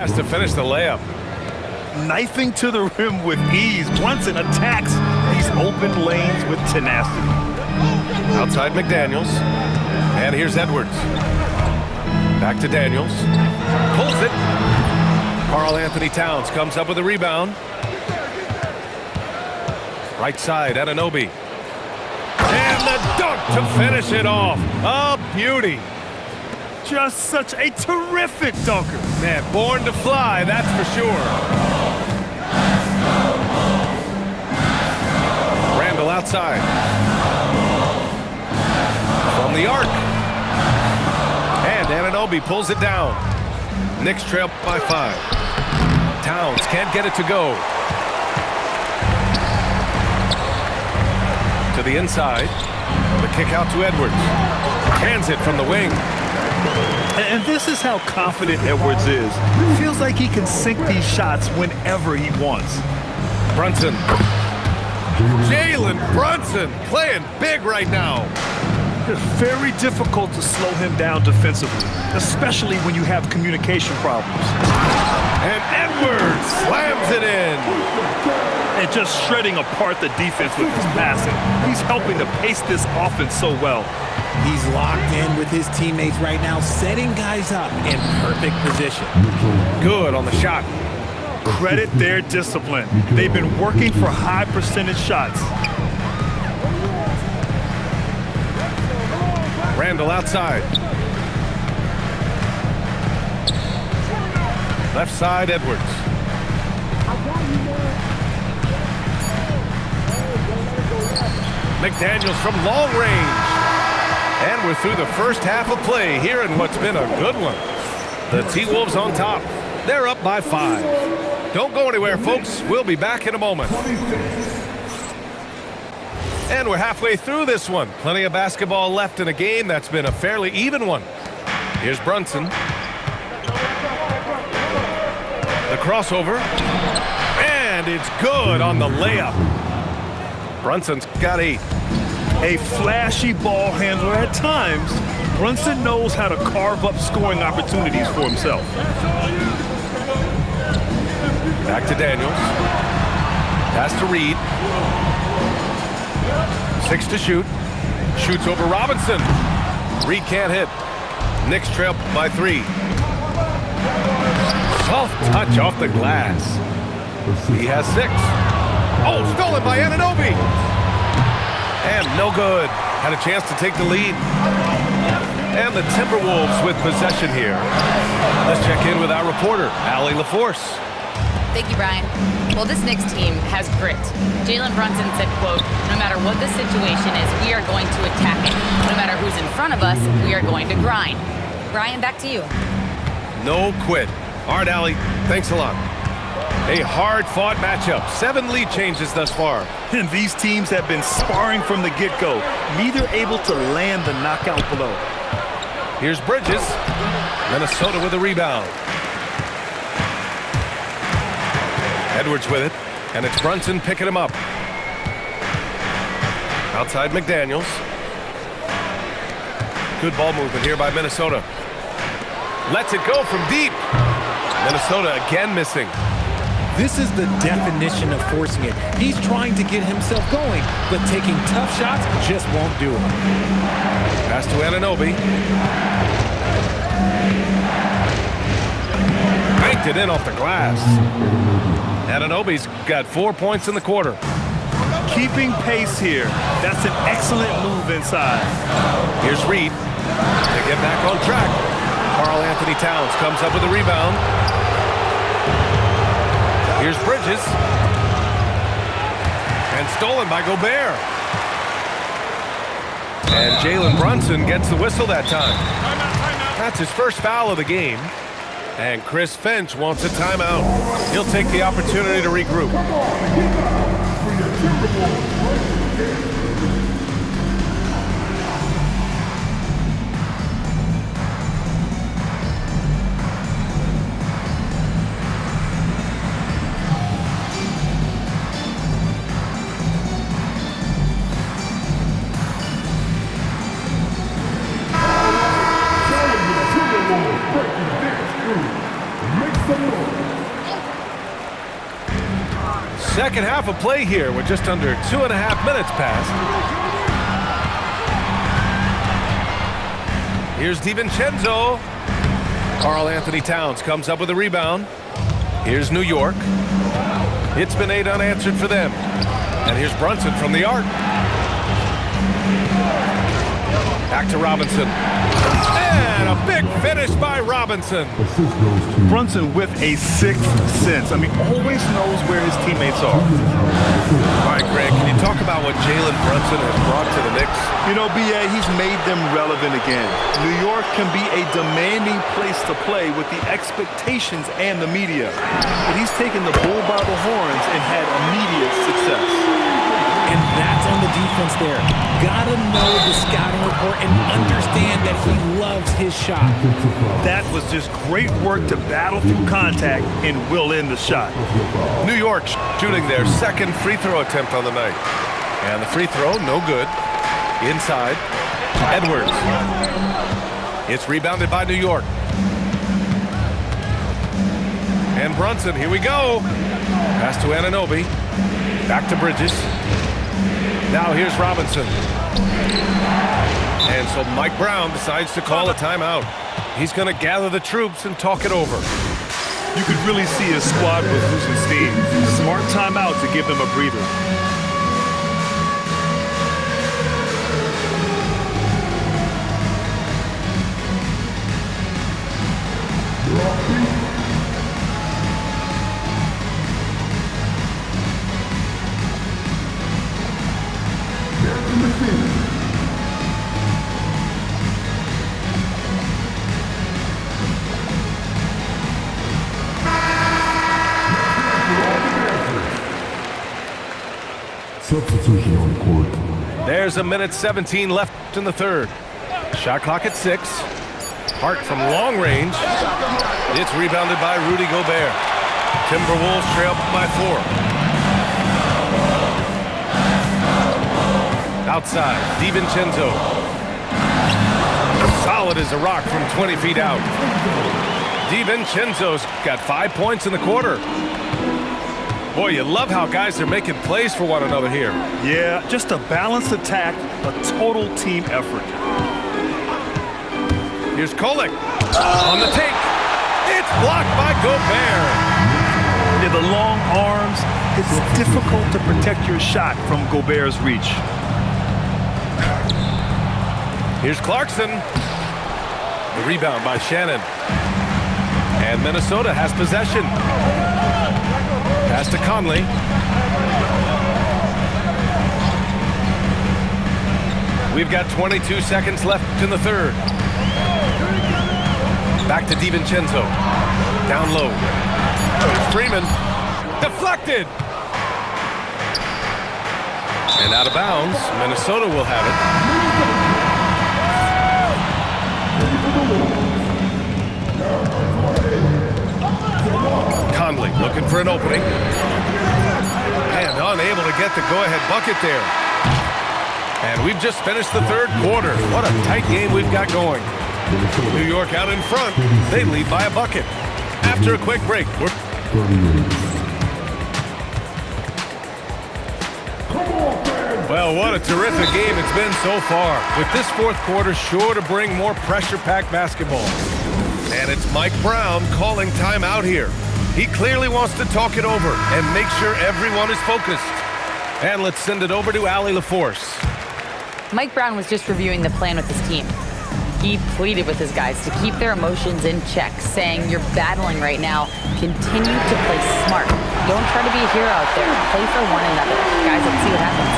Has to finish the layup. Knifing to the rim with ease. Brunson attacks these open lanes with tenacity. Outside McDaniels. And here's Edwards. Back to Daniels. Pulls it. Karl Anthony Towns comes up with a rebound. Right side, Anunoby. And the dunk to finish it off. A beauty. Just such a terrific dunker. Man, born to fly, that's for sure. Randall outside. From the arc. And Anunoby pulls it down. Knicks trail by 5. Towns can't get it to go. To the inside. The kick out to Edwards. Hands it from the wing. And this is how confident Edwards is. Feels like he can sink these shots whenever he wants. Brunson. Jalen Brunson playing big right now. It's very difficult to slow him down defensively, especially when you have communication problems. And Edwards slams it in. And just shredding apart the defense with his passing. He's helping to pace this offense so well. He's locked in with his teammates right now, setting guys up in perfect position. Good on the shot. Credit their discipline. They've been working for high percentage shots. Randall outside. Left side, Edwards. McDaniels from long range. And we're through the first half of play here in what's been a good one. The T-Wolves on top. They're up by 5. Don't go anywhere, folks. We'll be back in a moment. And we're halfway through this one. Plenty of basketball left in a game that's been a fairly even one. Here's Brunson. The crossover. And it's good on the layup. Brunson's got 8. A flashy ball handler at times, Brunson knows how to carve up scoring opportunities for himself. Back to Daniels. Pass to Reed. 6 to shoot. Shoots over Robinson. Reed can't hit. Knicks trail by 3. Soft touch off the glass. He has 6. Oh, stolen by Anunoby. And no good. Had a chance to take the lead. And the Timberwolves with possession here. Let's check in with our reporter, Allie LaForce. Thank you, Brian. Well, this Knicks team has grit. Jalen Brunson said, quote, "No matter what the situation is, we are going to attack it. No matter who's in front of us, we are going to grind." Brian, back to you. No quit. All right, Allie, thanks a lot. A hard-fought matchup. 7 lead changes thus far. And these teams have been sparring from the get-go, neither able to land the knockout blow. Here's Bridges. Minnesota with a rebound. Edwards with it, and it's Brunson picking him up. Outside McDaniels. Good ball movement here by Minnesota. Lets it go from deep. Minnesota again missing. This is the definition of forcing it. He's trying to get himself going, but taking tough shots just won't do it. Pass to Anunoby. Banked it in off the glass. Anunoby's got 4 points in the quarter. Keeping pace here. That's an excellent move inside. Here's Reed. They get back on track. Karl Anthony Towns comes up with a rebound. Here's Bridges. And stolen by Gobert. And Jalen Brunson gets the whistle that time. That's his first foul of the game. And Chris Finch wants a timeout. He'll take the opportunity to regroup. Make some noise. Second half of play here with just under 2.5 minutes passed. Here's DiVincenzo. Karl Anthony Towns comes up with a rebound. Here's New York. It's been 8 unanswered for them. And here's Brunson from the arc. Back to Robinson. And a big finish by Robinson. Brunson with a sixth sense. I mean, always knows where his teammates are. All right, Greg, can you talk about what Jalen Brunson has brought to the Knicks? You know, B.A., he's made them relevant again. New York can be a demanding place to play with the expectations and the media. But he's taken the bull by the horns and had immediate success. And that's on the defense there. Gotta know the scouting report and understand that he loves his shot. That was just great work to battle through contact and will in the shot. New York shooting their second free throw attempt on the night. And the free throw, no good. Inside, Edwards. It's rebounded by New York. And Brunson, here we go. Pass to Anunoby. Back to Bridges. Now here's Robinson. And so Mike Brown decides to call a timeout. He's going to gather the troops and talk it over. You could really see his squad was losing steam. Smart timeout to give them a breather. Substitution on court. There's 1:17 left in the third. Shot clock at 6. Hart from long range. It's rebounded by Rudy Gobert. Timberwolves trail by 4. Outside, DiVincenzo. Solid as a rock from 20 feet out. DiVincenzo's got 5 points in the quarter. Boy, you love how guys are making plays for one another here. Yeah, just a balanced attack, a total team effort. Here's Kolek on the take. It's blocked by Gobert. Yeah, the long arms, it's difficult to protect your shot from Gobert's reach. Here's Clarkson. The rebound by Shannon. And Minnesota has possession. Pass to Conley. We've got 22 seconds left in the third. Back to DiVincenzo. Down low. Freeman. Deflected. And out of bounds. Minnesota will have it. Conley looking for an opening. And unable to get the go-ahead bucket there. And we've just finished the third quarter. What a tight game we've got going. New York out in front. They lead by a bucket. After a quick break, well, what a terrific game it's been so far. With this fourth quarter sure to bring more pressure-packed basketball. And it's Mike Brown calling timeout here. He clearly wants to talk it over and make sure everyone is focused. And let's send it over to Allie LaForce. Mike Brown was just reviewing the plan with his team. He pleaded with his guys to keep their emotions in check, saying, "You're battling right now. Continue to play smart. Don't try to be a hero out there. Play for one another." Guys, let's see what happens.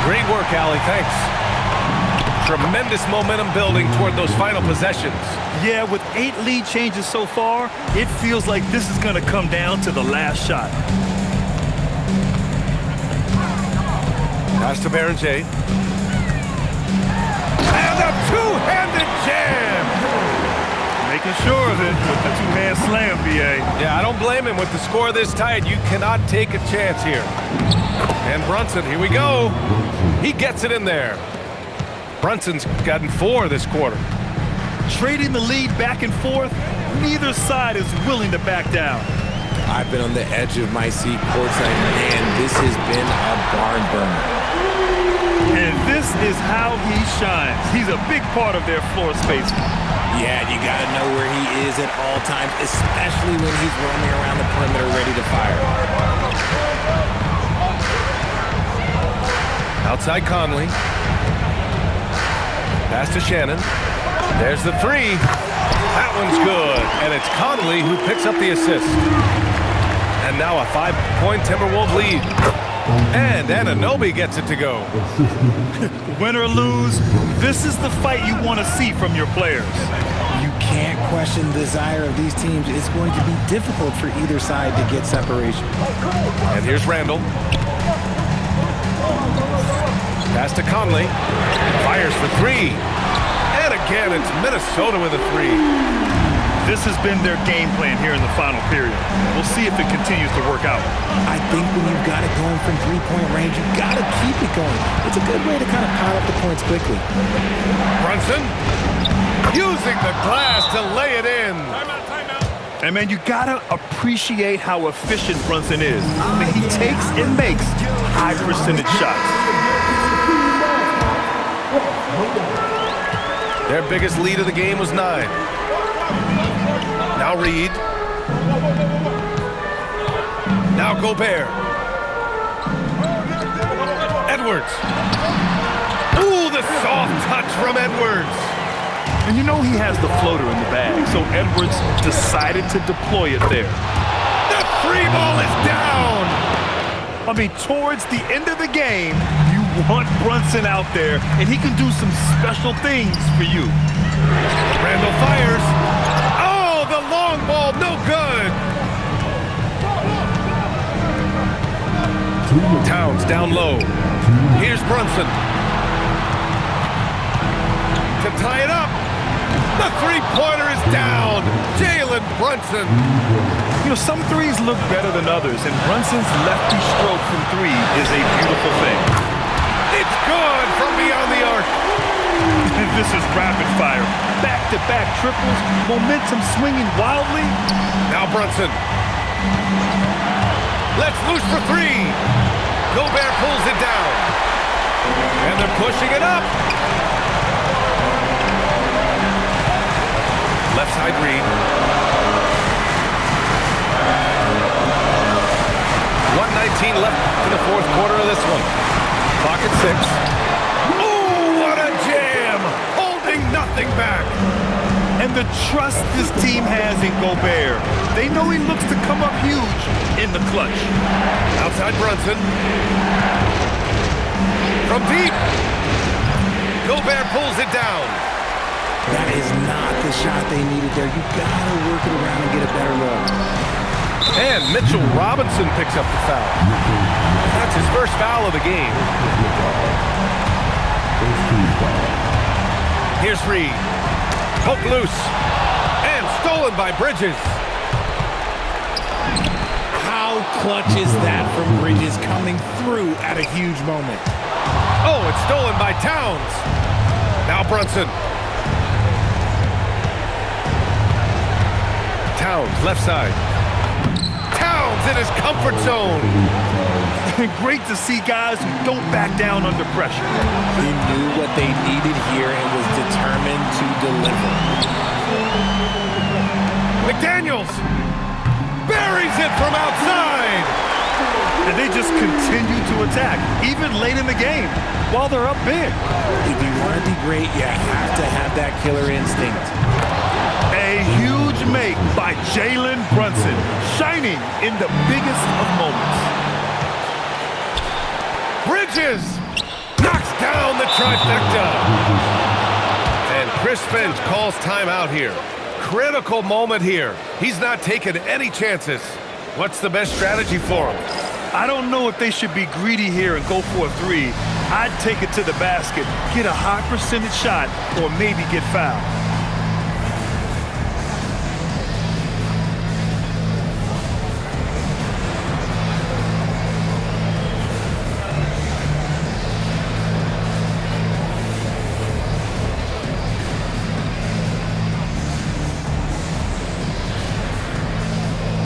Great work, Allie. Thanks. Tremendous momentum building toward those final possessions. Yeah, with 8 lead changes so far, it feels like this is going to come down to the last shot. Pass to Berenger. And a two-handed jam! Making sure of it with the two-hand slam, B.A. Yeah, I don't blame him. With the score this tight, you cannot take a chance here. And Brunson, here we go. He gets it in there. Brunson's gotten 4 this quarter. Trading the lead back and forth, Neither side is willing to back down. I've been on the edge of my seat courtside, and this has been a barn burner. And this is how he shines. He's a big part of their floor space. Yeah, you got to know where he is at all times, especially when he's roaming around the perimeter ready to fire. Outside Conley. Pass to Shannon. There's the three. That one's good. And it's Conley who picks up the assist. And now a 5-point Timberwolves lead. And Anunoby gets it to go. Win or lose, this is the fight you want to see from your players. You can't question the desire of these teams. It's going to be difficult for either side to get separation. And here's Randall. Pass to Conley. Fires for three. And again, it's Minnesota with a three. This has been their game plan here in the final period. We'll see if it continues to work out. I think when you've got it going from three-point range, you've got to keep it going. It's a good way to kind of pile up the points quickly. Brunson using the glass to lay it in. And, man, you got to appreciate how efficient Brunson is. I mean, he takes and makes high-percentage shots. Their biggest lead of the game was 9. Now Reed. Now Gobert. Edwards. Ooh, the soft touch from Edwards. And you know he has the floater in the bag, so Edwards decided to deploy it there. The three ball is down. I mean, towards the end of the game, you want Brunson out there, and he can do some special things for you. Randall fires. Oh, the long ball, no good. Towns down low. Here's Brunson. To tie it up. The three-pointer is down. Jalen Brunson. You know, some threes look better than others, and Brunson's lefty stroke from three is a beautiful thing. It's good from beyond the arc. And this is rapid fire. Back-to-back triples, momentum swinging wildly. Now Brunson. Let's loose for three. Gobert pulls it down. And they're pushing it up. Left side Reed. 1:19 left in the fourth quarter of this one. Clock at 6. Oh, what a jam! Holding nothing back. And the trust this team has in Gobert. They know he looks to come up huge in the clutch. Outside Brunson. From deep. Gobert pulls it down. That is not the shot they needed there. You gotta work it around and get a better look. And Mitchell Robinson picks up the foul. That's his first foul of the game. Here's Reed. Poked loose. And stolen by Bridges. How clutch is that from Bridges coming through at a huge moment? Oh, it's stolen by Towns. Now Brunson. Towns, left side. Towns in his comfort zone. Great to see guys who don't back down under pressure. He knew what they needed here and was determined to deliver. McDaniels buries it from outside. And they just continue to attack, even late in the game, while they're up big. If you want to be great, you have to have that killer instinct. A huge make by Jalen Brunson, shining in the biggest of moments. Bridges knocks down the trifecta. And Chris Finch calls timeout here. Critical moment here. He's not taking any chances. What's the best strategy for him? I don't know if they should be greedy here and go for a three. I'd take it to the basket, get a high percentage shot, or maybe get fouled.